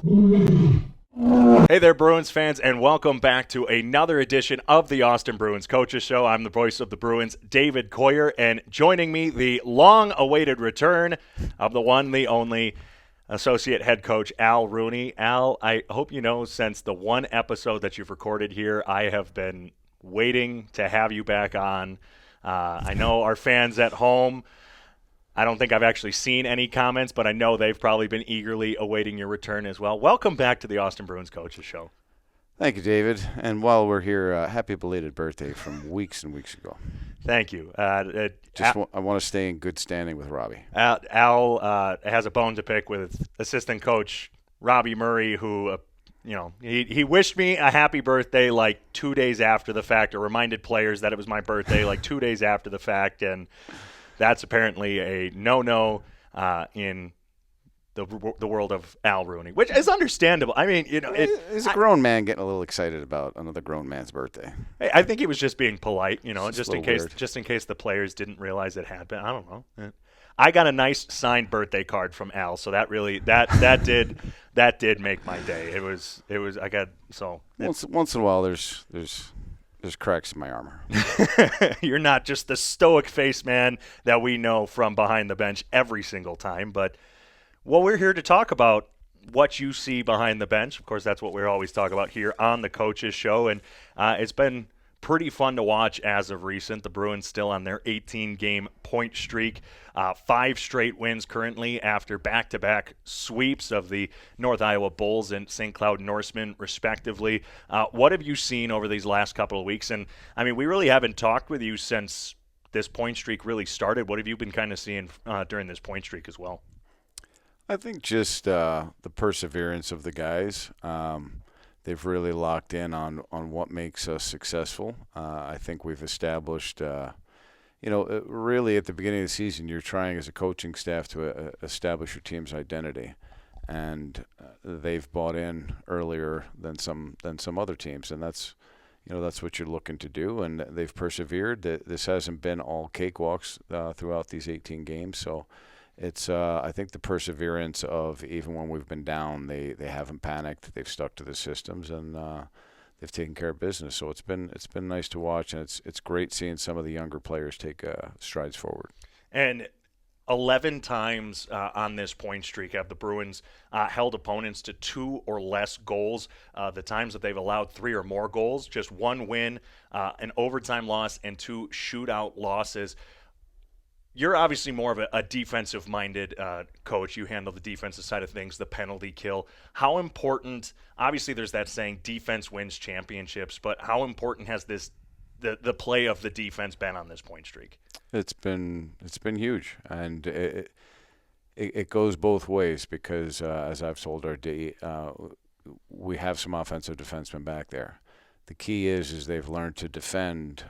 Hey there, Bruins fans, and welcome back to another edition of the Austin Bruins Coaches Show. I'm the voice of the Bruins, David Coyer, and joining me, the long-awaited return of the one, the only associate head coach, Al Rooney. Al, I hope you know, since the one episode that you've recorded here, I have been waiting to have you back on. I know our fans at home, I don't think I've actually seen any comments, but I know they've probably been eagerly awaiting your return as well. Welcome back to the Austin Bruins Coaches Show. Thank you, David. And while we're here, happy belated birthday from weeks and weeks ago. Thank you. I want to stay in good standing with Robbie. Al has a bone to pick with assistant coach Robbie Murray, who he wished me a happy birthday like 2 days after the fact, or reminded players that it was my birthday like 2 days after the fact, and that's apparently a no-no in the world of Al Rooney, which is understandable. I mean, he's a grown man getting a little excited about another grown man's birthday. I think he was just being polite, just in case the players didn't realize it had been. I don't know. I got a nice signed birthday card from Al, so that really that did make my day. It was I got so once in a while there's cracks in my armor. You're not just the stoic face man that we know from behind the bench every single time, but we're here to talk about what you see behind the bench. Of course, that's what we always talk about here on the Coaches Show, and it's been pretty fun to watch as of recent. The Bruins still on their 18-game point streak, 5 straight wins currently after back-to-back sweeps of the North Iowa Bulls and St. Cloud Norsemen, respectively. What have you seen over these last couple of weeks? And, I mean, we really haven't talked with you since this point streak really started. What have you been kind of seeing during this point streak as well? I think just the perseverance of the guys. They've really locked in on what makes us successful. I think we've established, really at the beginning of the season, you're trying as a coaching staff to establish your team's identity, and they've bought in earlier than some other teams, and that's what you're looking to do, and they've persevered. This hasn't been all cakewalks throughout these 18 games, so. It's I think the perseverance of even when we've been down, they haven't panicked. They've stuck to the systems, and they've taken care of business. So it's been nice to watch, and it's great seeing some of the younger players take strides forward. And 11 times on this point streak have the Bruins held opponents to 2 or less goals. The times that they've allowed 3 or more goals, just 1 win, an overtime loss, and 2 shootout losses. You're obviously more of a defensive-minded coach. You handle the defensive side of things, the penalty kill. How important – obviously there's that saying, defense wins championships, but how important has the play of the defense been on this point streak? It's been huge, and it goes both ways because, as I've told our D, we have some offensive defensemen back there. The key is they've learned to defend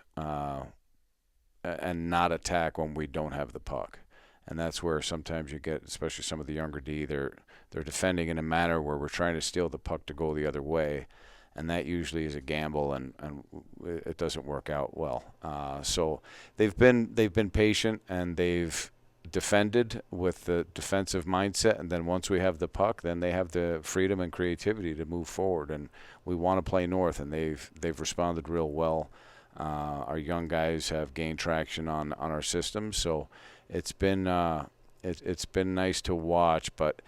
and not attack when we don't have the puck. And that's where sometimes you get, especially some of the younger D, they're defending in a manner where we're trying to steal the puck to go the other way, and that usually is a gamble, and it doesn't work out well. So they've been patient, and they've defended with the defensive mindset, and then once we have the puck, then they have the freedom and creativity to move forward, and we want to play north, and they've responded real well. Our young guys have gained traction on our system, so it's been nice to watch. But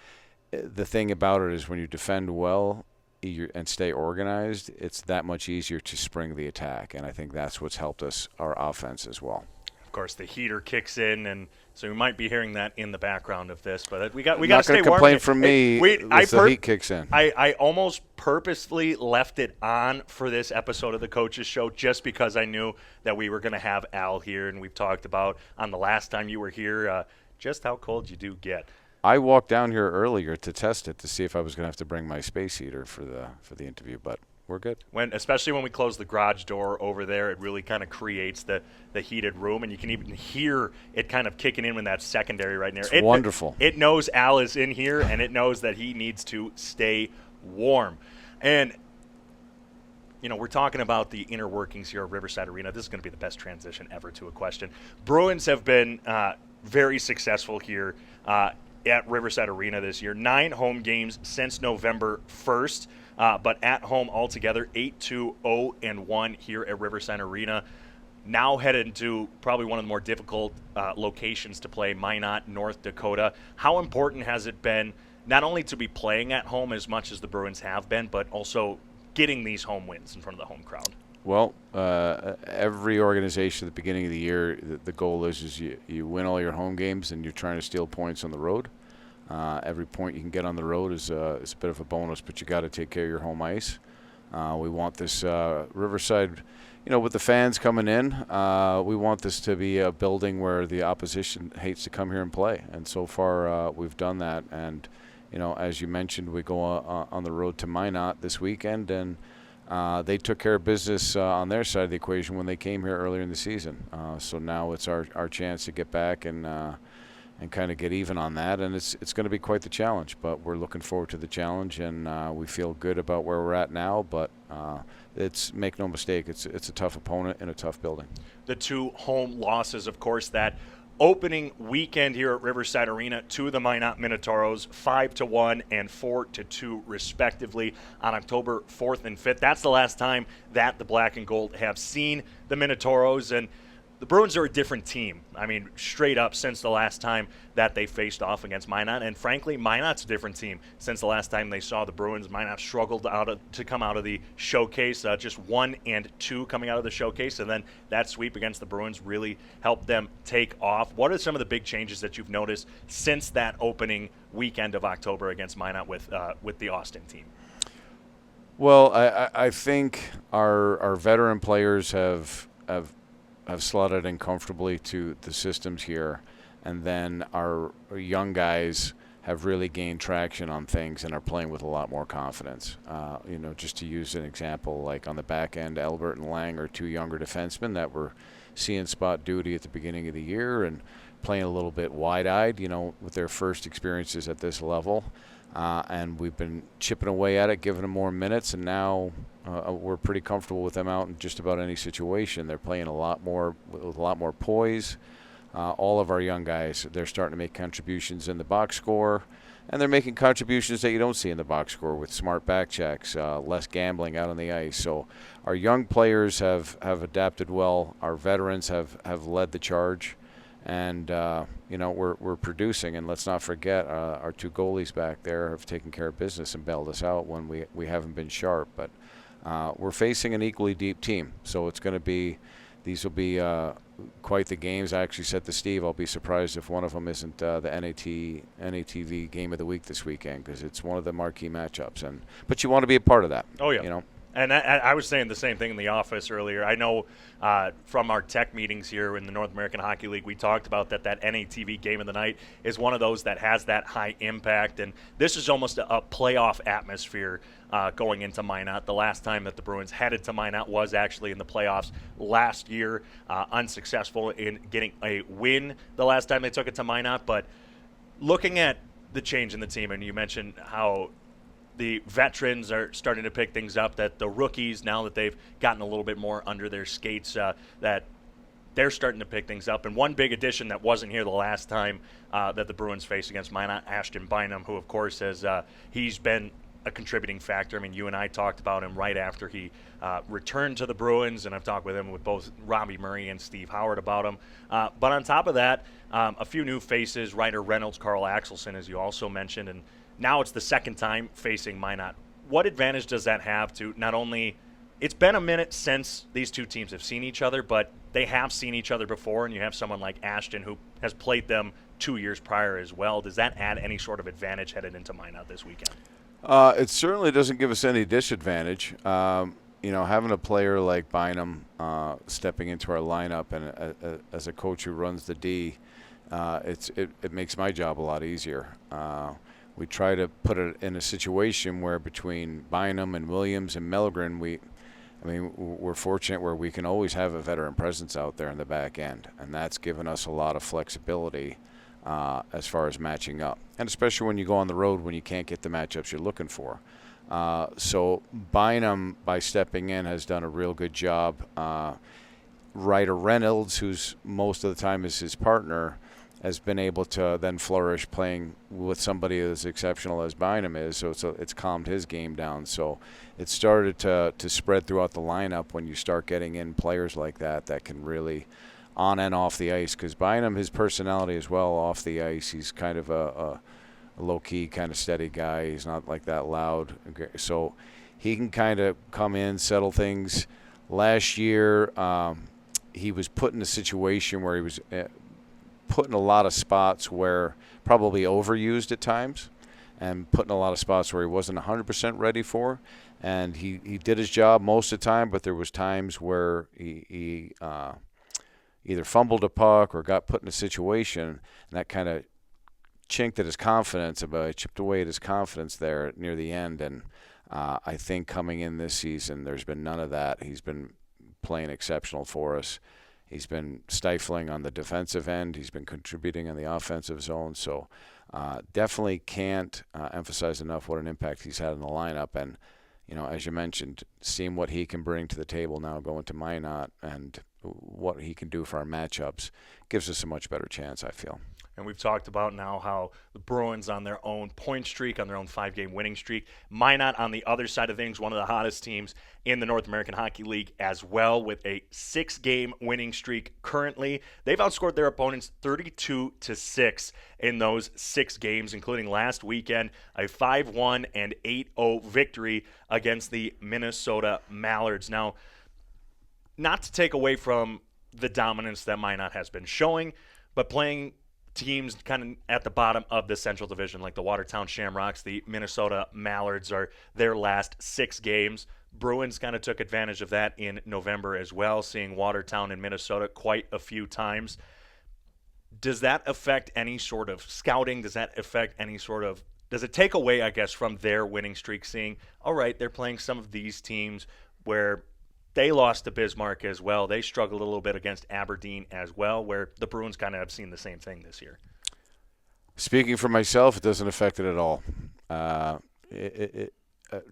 the thing about it is when you defend well and stay organized, it's that much easier to spring the attack, and I think that's what's helped us, our offense as well. Of course, the heater kicks in, and so we might be hearing that in the background of this. But we got to stay warm. Not going to complain from me. The heat kicks in. I almost purposefully left it on for this episode of the Coaches Show just because I knew that we were going to have Al here, and we've talked about on the last time you were here just how cold you do get. I walked down here earlier to test it to see if I was going to have to bring my space heater for the interview, but we're good. Especially when we close the garage door over there, it really kind of creates the heated room, and you can even hear it kind of kicking in when that secondary right there. It's wonderful. It knows Al is in here, and it knows that he needs to stay warm. And, we're talking about the inner workings here at Riverside Arena. This is going to be the best transition ever to a question. Bruins have been very successful here at Riverside Arena this year. 9 home games since November 1st, but at home altogether 8-2-0-1 here at Riverside Arena. Now headed to probably one of the more difficult locations to play, Minot, North Dakota. How important has it been not only to be playing at home as much as the Bruins have been, but also getting these home wins in front of the home crowd? Well, every organization at the beginning of the year, the goal is you win all your home games and you're trying to steal points on the road. Every point you can get on the road is a bit of a bonus, but you got to take care of your home ice. We want this Riverside, with the fans coming in, we want this to be a building where the opposition hates to come here and play. And so far, we've done that. And, as you mentioned, we go on the road to Minot this weekend, and they took care of business on their side of the equation when they came here earlier in the season. So now it's our chance to get back and kind of get even on that, and it's going to be quite the challenge. But we're looking forward to the challenge, and we feel good about where we're at now. But make no mistake, it's a tough opponent in a tough building. The 2 home losses, of course, that opening weekend here at Riverside Arena to the Minot Minotauros, 5-1 and 4-2 respectively on October 4th and 5th. That's the last time that the Black and Gold have seen the Minotauros, and the Bruins are a different team. I mean, straight up since the last time that they faced off against Minot. And frankly, Minot's a different team since the last time they saw the Bruins. Minot struggled to come out of the showcase, just 1-2 coming out of the showcase. And then that sweep against the Bruins really helped them take off. What are some of the big changes that you've noticed since that opening weekend of October against Minot with the Austin team? Well, I think our veteran players have slotted in comfortably to the systems here, and then our young guys have really gained traction on things and are playing with a lot more confidence. Just to use an example, like on the back end, Albert and Lang are 2 younger defensemen that were seeing spot duty at the beginning of the year and playing a little bit wide-eyed, with their first experiences at this level. And we've been chipping away at it, giving them more minutes, and now we're pretty comfortable with them out in just about any situation. They're playing with a lot more poise. All of our young guys, they're starting to make contributions in the box score, and they're making contributions that you don't see in the box score with smart back checks, less gambling out on the ice. So our young players have adapted well. Our veterans have led the charge. And, we're producing. And let's not forget, our 2 goalies back there have taken care of business and bailed us out when we haven't been sharp. But we're facing an equally deep team. So these will be quite the games. I actually said to Steve, I'll be surprised if one of them isn't the NATV Game of the Week this weekend, because it's one of the marquee matchups. But you want to be a part of that. Oh, yeah. And I was saying the same thing in the office earlier. I know from our tech meetings here in the North American Hockey League, we talked about that NATV Game of the Night is one of those that has that high impact. And this is almost a playoff atmosphere going into Minot. The last time that the Bruins headed to Minot was actually in the playoffs last year, unsuccessful in getting a win the last time they took it to Minot. But looking at the change in the team, and you mentioned how the veterans are starting to pick things up, that the rookies, now that they've gotten a little bit more under their skates, that they're starting to pick things up. And one big addition that wasn't here the last time that the Bruins faced against Minot, Ashton Bynum, who, of course, he's been a contributing factor. I mean, you and I talked about him right after he returned to the Bruins, and I've talked with him with both Robbie Murray and Steve Howard about him. But on top of that, a few new faces, Ryder Reynolds, Carl Axelson, as you also mentioned, and now it's the second time facing Minot. What advantage does that have to not only – it's been a minute since these 2 teams have seen each other, but they have seen each other before, and you have someone like Ashton who has played them 2 years prior as well. Does that add any sort of advantage headed into Minot this weekend? It certainly doesn't give us any disadvantage. Having a player like Bynum stepping into our lineup, and as a coach who runs the D, it makes my job a lot easier. We try to put it in a situation where between Bynum and Williams and Mellgren, we're fortunate where we can always have a veteran presence out there in the back end, and that's given us a lot of flexibility as far as matching up, and especially when you go on the road when you can't get the matchups you're looking for. So Bynum, by stepping in, has done a real good job. Ryder Reynolds, who's most of the time is his partner, has been able to then flourish playing with somebody as exceptional as Bynum is. So it's calmed his game down. So it started to spread throughout the lineup when you start getting in players like that can really on and off the ice. Because Bynum, his personality as well off the ice, he's kind of a low-key kind of steady guy. He's not like that loud. So he can kind of come in, settle things. Last year, he was put in a situation where he was put in a lot of spots where probably overused at times and put in a lot of spots where he wasn't 100% ready for. And he did his job most of the time, but there was times where he either fumbled a puck or got put in a situation, and that kind of chinked at his confidence, chipped away at his confidence there near the end. And I think coming in this season, there's been none of that. He's been playing exceptional for us. He's been stifling on the defensive end. He's been contributing on the offensive zone. So definitely can't emphasize enough what an impact he's had in the lineup. And, as you mentioned, seeing what he can bring to the table now going to Minot and what he can do for our matchups gives us a much better chance, I feel. And we've talked about now how the Bruins on their own point streak, on their own 5-game winning streak. Minot on the other side of things, one of the hottest teams in the North American Hockey League as well, with a 6-game winning streak currently. They've outscored their opponents 32-6 in those 6 games, including last weekend, a 5-1 and 8-0 victory against the Minnesota Mallards. Now, not to take away from the dominance that Minot has been showing, but playing teams kind of at the bottom of the Central Division, like the Watertown Shamrocks, the Minnesota Mallards, are their last 6 games. Bruins kind of took advantage of that in November as well, seeing Watertown and Minnesota quite a few times. Does that affect any sort of scouting? Does that affect any sort of – does it take away, I guess, from their winning streak, seeing, all right, they're playing some of these teams where – they lost to Bismarck as well. They struggled a little bit against Aberdeen as well, where the Bruins kind of have seen the same thing this year. Speaking for myself, it doesn't affect it at all. No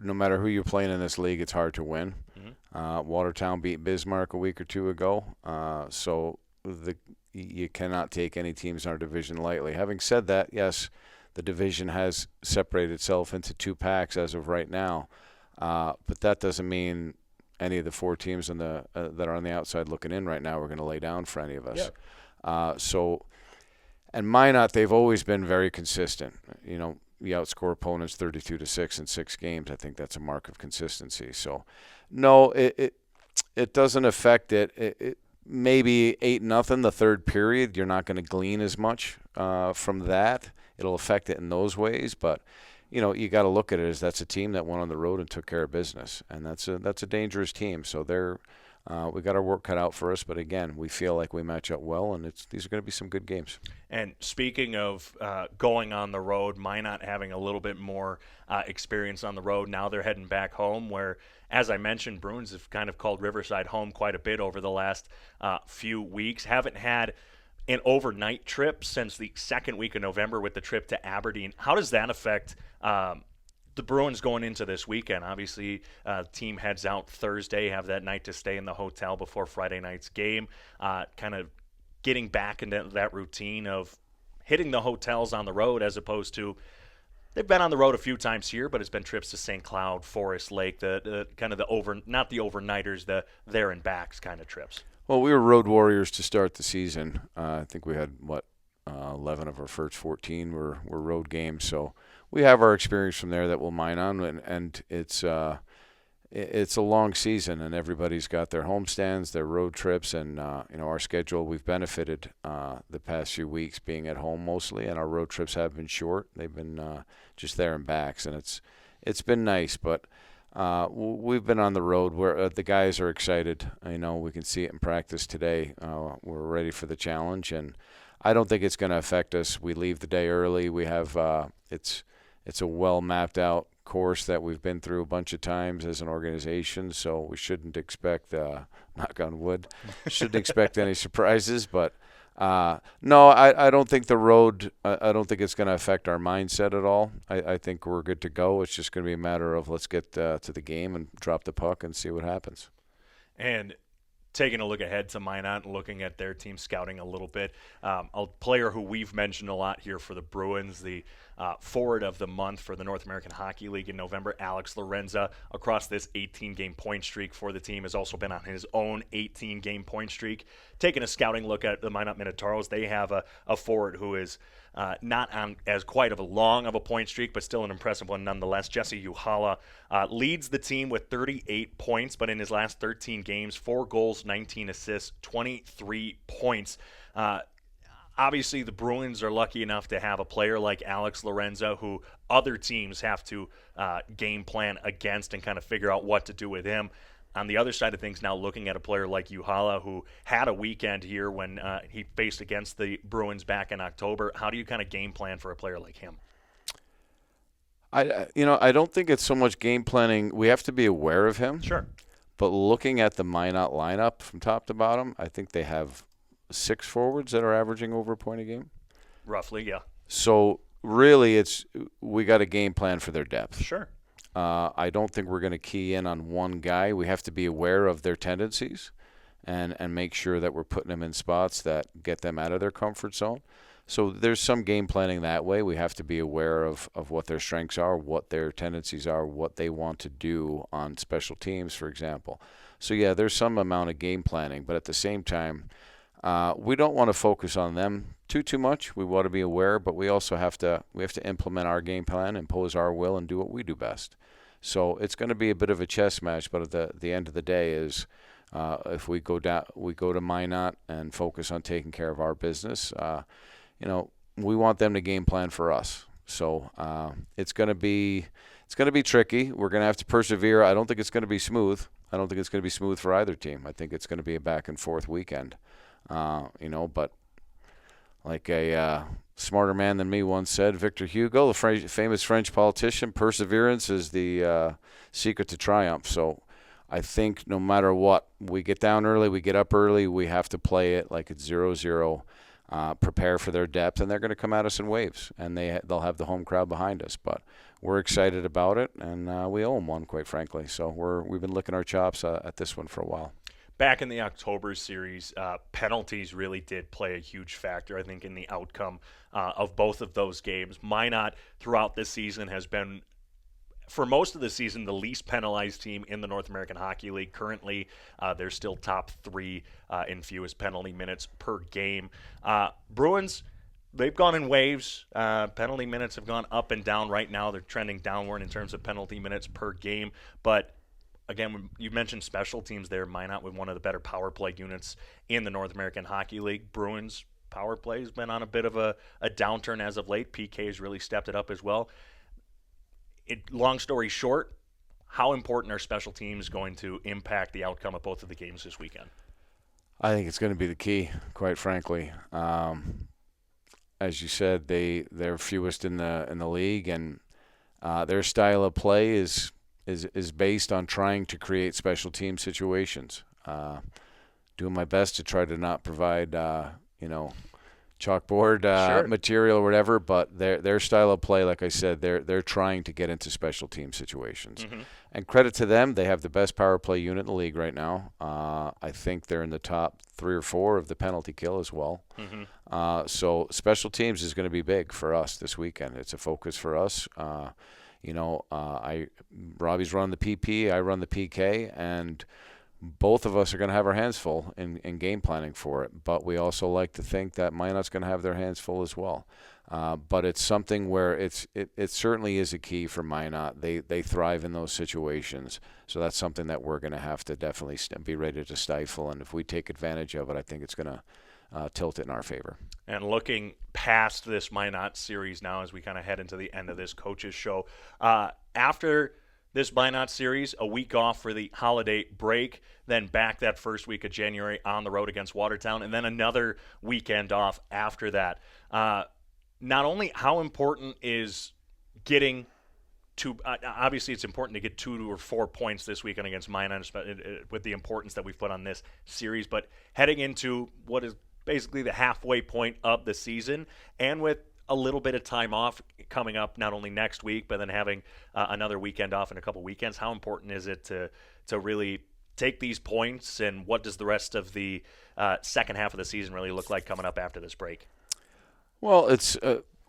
matter who you're playing in this league, it's hard to win. Mm-hmm. Watertown beat Bismarck a week or two ago, so you cannot take any teams in our division lightly. Having said that, yes, the division has separated itself into 2 packs as of right now, but that doesn't mean any of the 4 teams that are on the outside looking in right now are going to lay down for any of us. Yep. And Minot, they've always been very consistent. You outscore opponents 32-6 in 6 games. I think that's a mark of consistency. So, no, it doesn't affect it. It maybe 8-0 the third period. You're not going to glean as much from that. It'll affect it in those ways, but you got to look at it as that's a team that went on the road and took care of business, and that's a dangerous team. So we got our work cut out for us, but again, we feel like we match up well, and these are going to be some good games. And speaking of going on the road, Minot having a little bit more experience on the road, now they're heading back home, where, as I mentioned, Bruins have kind of called Riverside home quite a bit over the last few weeks. Haven't had an overnight trip since the 2nd week of November with the trip to Aberdeen. How does that affect the Bruins going into this weekend? Obviously, the team heads out Thursday, have that night to stay in the hotel before Friday night's game, kind of getting back into that routine of hitting the hotels on the road, as opposed to they've been on the road a few times here, but it's been trips to St. Cloud, Forest Lake, the kind of not the overnighters, the there and backs kind of trips. Well, we were road warriors to start the season. I think we had 11 of our first 14 were road games. So we have our experience from there that we'll mine on, and it's a long season, and everybody's got their homestands, their road trips, and our schedule. We've benefited the past few weeks being at home mostly, and our road trips have been short. They've been just there and backs, and it's been nice, but. We've been on the road where the guys are excited. We can see it in practice today. We're ready for the challenge, and I don't think it's going to affect us. We leave the day early. We have it's a well mapped out course that we've been through a bunch of times as an organization, so we shouldn't expect, knock on wood, shouldn't expect any surprises. But no, I don't think the road, I don't think it's going to affect our mindset at all. I think we're good to go. It's just going to be a matter of let's get to the game and drop the puck and see what happens. And taking a look ahead to Minot and looking at their team scouting a little bit, a player who we've mentioned a lot here for the Bruins, the forward of the month for the North American Hockey League in November, Alex Lorenza, across this 18-game point streak for the team, has also been on his own 18-game point streak. Taking a scouting look at the Minot Minotauros, they have a forward who is not on as quite of a long of a point streak, but still an impressive one nonetheless. Jesse Uhala leads the team with 38 points, but in his last 13 games, 4 goals, 19 assists, 23 points. Obviously, the Bruins are lucky enough to have a player like Alex Lorenza, who other teams have to game plan against and kind of figure out what to do with him. On the other side of things, now looking at a player like Uhala, who had a weekend here when he faced against the Bruins back in October, how do you kind of game plan for a player like him? I don't think it's so much game planning. We have to be aware of him. Sure. But looking at the Minot lineup from top to bottom, I think they have 6 forwards that are averaging over a point a game. Roughly, yeah. So really, we got a game plan for their depth. Sure. I don't think we're going to key in on one guy. We have to be aware of their tendencies and make sure that we're putting them in spots that get them out of their comfort zone. So there's some game planning that way. We have to be aware of what their strengths are, what their tendencies are, what they want to do on special teams, for example. So, yeah, there's some amount of game planning, but at the same time, we don't want to focus on them too much. We want to be aware, but we also have to implement our game plan, impose our will, and do what we do best. So it's going to be a bit of a chess match, but at the end of the day is if we go to Minot and focus on taking care of our business. We want them to game plan for us. So it's going to be tricky. We're going to have to persevere. I don't think it's going to be smooth. I don't think it's going to be smooth for either team. I think it's going to be a back and forth weekend. But like a smarter man than me once said, Victor Hugo, the famous French politician, perseverance is the secret to triumph. So I think no matter what, we get down early, we get up early, we have to play it like it's 0-0, prepare for their depth, and they're going to come at us in waves, and they'll have the home crowd behind us. But we're excited about it, and we owe them one, quite frankly. So we've been licking our chops at this one for a while. Back in the October series, penalties really did play a huge factor, I think, in the outcome of both of those games. Minot, throughout this season, has been, for most of the season, the least penalized team in the North American Hockey League. Currently, they're still top 3 in fewest penalty minutes per game. Bruins, they've gone in waves. Penalty minutes have gone up and down. Right now, they're trending downward in terms of penalty minutes per game, but again, when you mentioned special teams there, Minot with one of the better power play units in the North American Hockey League. Bruins power play has been on a bit of a downturn as of late. PK has really stepped it up as well. Long story short, how important are special teams going to impact the outcome of both of the games this weekend? I think it's going to be the key, quite frankly. As you said, they're fewest in the league, and their style of play is based on trying to create special team situations. Doing my best to try to not provide, chalkboard Sure. material or whatever, but their style of play, like I said, they're trying to get into special team situations. Mm-hmm. And credit to them, they have the best power play unit in the league right now. I think they're in the top 3 or 4 of the penalty kill as well. Mm-hmm. So special teams is going to be big for us this weekend. It's a focus for us. Robbie's running the PP, I run the PK, and both of us are going to have our hands full in game planning for it. But we also like to think that Minot's going to have their hands full as well. But it's something where it certainly is a key for Minot. They thrive in those situations. So that's something that we're going to have to definitely be ready to stifle. And if we take advantage of it, I think it's going to tilt it in our favor. And looking past this Minot series now as we kind of head into the end of this coaches show, after this Minot series, a week off for the holiday break, then back that first week of January on the road against Watertown, and then another weekend off after that. Not only how important is getting to obviously it's important to get 2 or 4 points this weekend against Minot with the importance that we've put on this series, but heading into what is basically the halfway point of the season, and with a little bit of time off coming up not only next week, but then having another weekend off in a couple weekends, how important is it to really take these points, and what does the rest of the second half of the season really look like coming up after this break? Well,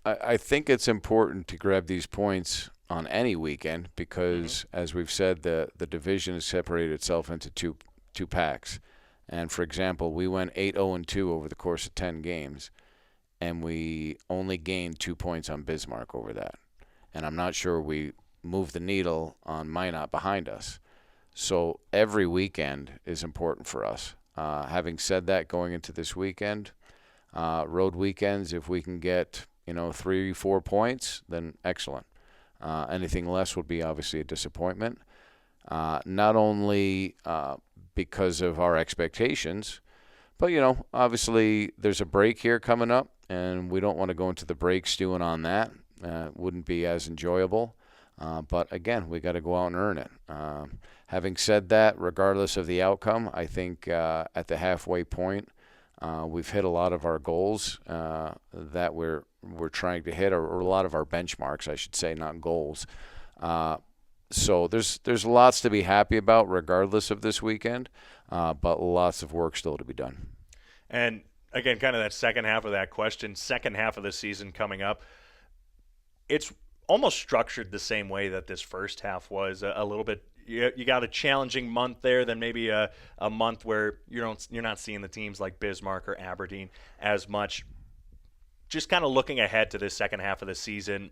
I think it's important to grab these points on any weekend because, as we've said, the division has separated itself into two packs. And, for example, we went 8-0-2 over the course of 10 games, and we only gained 2 points on Bismarck over that. And I'm not sure we moved the needle on Minot behind us. So every weekend is important for us. Having said that, going into this weekend, road weekends, if we can get 3-4 points, then excellent. Anything less would be obviously a disappointment. Not only because of our expectations, but obviously there's a break here coming up, and we don't want to go into the break stewing on that. Wouldn't be as enjoyable. But again, we got to go out and earn it. Having said that, regardless of the outcome, I think at the halfway point, we've hit a lot of our goals that we're trying to hit, or a lot of our benchmarks, I should say, not goals. So there's lots to be happy about, regardless of this weekend, but lots of work still to be done. And again, kind of that second half of that question, second half of the season coming up, it's almost structured the same way that this first half was, a little bit. You got a challenging month there, then maybe a month where you're not seeing the teams like Bismarck or Aberdeen as much. Just kind of looking ahead to this second half of the season,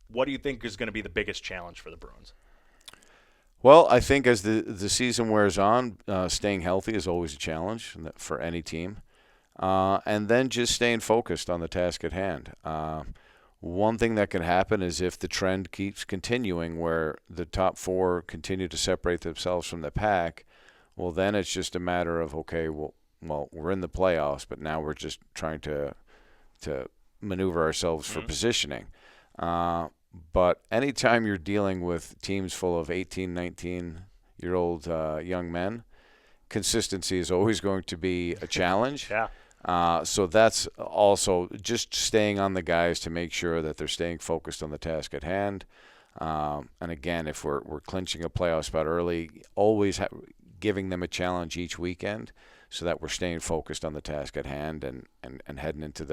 what do you think is going to be the biggest challenge for the Bruins? Well, I think as the season wears on, staying healthy is always a challenge for any team. And then just staying focused on the task at hand. One thing that can happen is if the trend keeps continuing where the top four continue to separate themselves from the pack, well, then it's just a matter of, okay, well, we're in the playoffs, but now we're just trying to maneuver ourselves for positioning. But anytime you're dealing with teams full of 18, 19-year-old young men, consistency is always going to be a challenge. Yeah. So that's also just staying on the guys to make sure that they're staying focused on the task at hand. And again, if we're clinching a playoff spot early, always giving them a challenge each weekend so that we're staying focused on the task at hand and heading into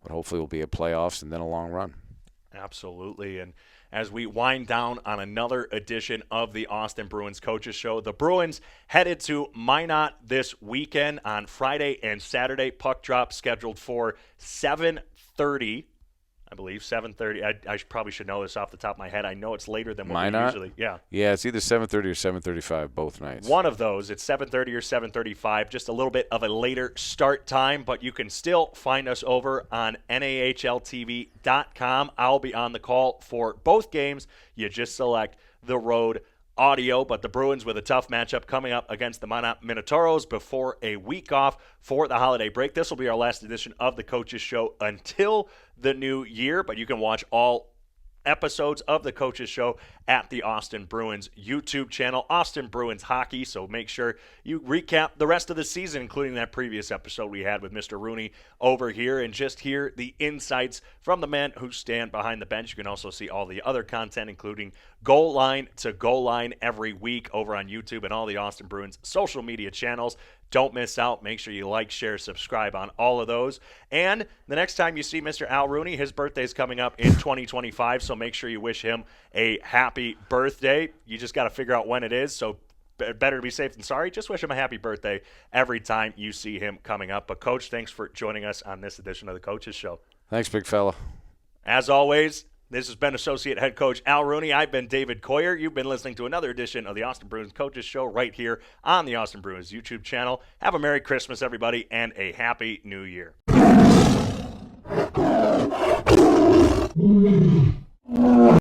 what hopefully will be a playoffs and then a long run. Absolutely. And as we wind down on another edition of the Austin Bruins Coaches Show, the Bruins headed to Minot this weekend on Friday and Saturday. Puck drop scheduled for 7:30. I believe 7:30. I probably should know this off the top of my head. I know it's later than what Minot? we usually. Yeah. Yeah, it's either 7:30 or 7:35 both nights. One of those. It's 7:30 or 7:35. Just a little bit of a later start time, but you can still find us over on NAHLTV.com. I'll be on the call for both games. You just select the road audio, but the Bruins with a tough matchup coming up against the Minot Minotauros before a week off for the holiday break. This will be our last edition of the Coaches Show until the new year, but you can watch all episodes of the Coaches Show at the Austin Bruins YouTube channel, Austin Bruins Hockey. So make sure you recap the rest of the season, including that previous episode we had with Mr. Rooney over here, and just hear the insights from the men who stand behind the bench. You can also see all the other content, including Goal Line to Goal Line every week over on YouTube and all the Austin Bruins social media channels. Don't miss out. Make sure you like, share, subscribe on all of those. And the next time you see Mr. Al Rooney, his birthday is coming up in 2025, so make sure you wish him a happy birthday. You just got to figure out when it is, so better to be safe than sorry. Just wish him a happy birthday every time you see him coming up. But, Coach, thanks for joining us on this edition of the Coaches Show. Thanks, big fella. As always, this has been Associate Head Coach Al Rooney. I've been David Coyer. You've been listening to another edition of the Austin Bruins Coaches Show right here on the Austin Bruins YouTube channel. Have a Merry Christmas, everybody, and a Happy New Year.